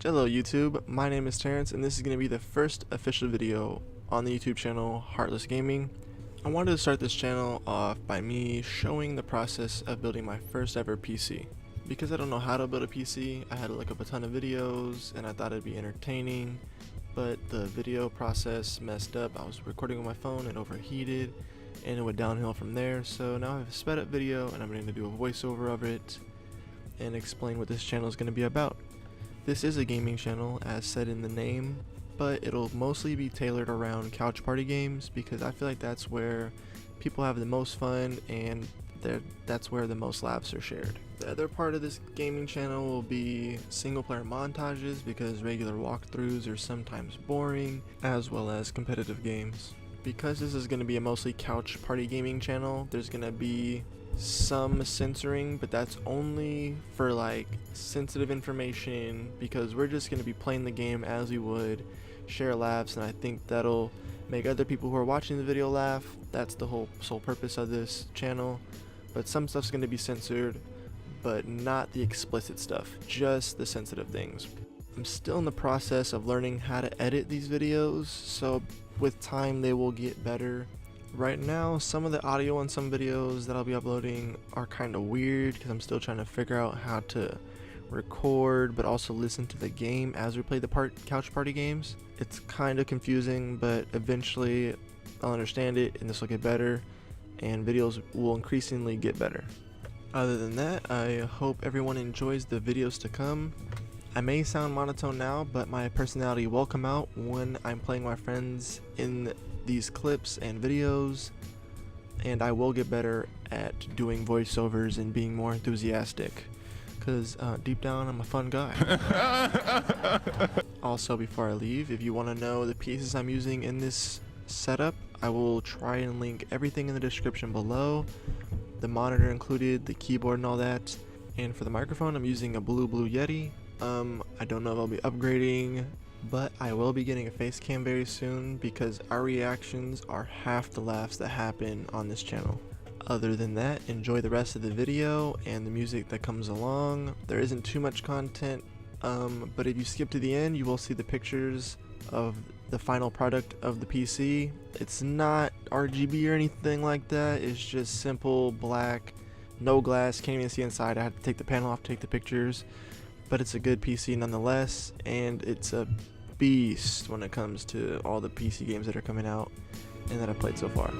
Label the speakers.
Speaker 1: Hello YouTube, my name is Terrence and this is going to be the first official video on the YouTube channel Heartless Gaming. I wanted to start this channel off by me showing the process of building my first ever PC. Because I don't know how to build a PC, I had to look up a ton of videos and I thought it'd be entertaining, but the video process messed up. I was recording on my phone, it overheated, and it went downhill from there. So now I have a sped up video and I'm going to do a voiceover of it and explain what this channel is going to be about. This is a gaming channel as said in the name, but it'll mostly be tailored around couch party games because I feel like that's where people have the most fun and that's where the most laughs are shared. The other part of this gaming channel will be single player montages because regular walkthroughs are sometimes boring, as well as competitive games. Because this is going to be a mostly couch party gaming channel, there's going to be some censoring, but that's only for like sensitive information because we're just going to be playing the game as we would, share laughs, and I think that'll make other people who are watching the video laugh. That's the sole purpose of this channel. But some stuff's going to be censored, but not the explicit stuff, just the sensitive things. I'm still in the process of learning how to edit these videos, so with time they will get better. Right now, some of the audio on some videos that I'll be uploading are kind of weird because I'm still trying to figure out how to record but also listen to the game as we play the couch party games. It's kind of confusing, but eventually I'll understand it and this will get better and videos will increasingly get better. Other than that, I hope everyone enjoys the videos to come. I may sound monotone now, but my personality will come out when I'm playing my friends in these clips and videos, and I will get better at doing voiceovers and being more enthusiastic because deep down I'm a fun guy. Also, before I leave, if you want to know the pieces I'm using in this setup, I will try and link everything in the description below, the monitor included, the keyboard and all that. And for the microphone, I'm using a Blue Yeti. I don't know if I'll be upgrading, but I will be getting a face cam very soon because our reactions are half the laughs that happen on this channel. Other than that, enjoy the rest of the video and the music that comes along. There isn't too much content, but if you skip to the end, you will see the pictures of the final product of the PC. It's not RGB or anything like that, it's just simple black, no glass, can't even see inside. I had to take the panel off to take the pictures. But it's a good PC nonetheless, and it's a beast when it comes to all the PC games that are coming out and that I've played so far.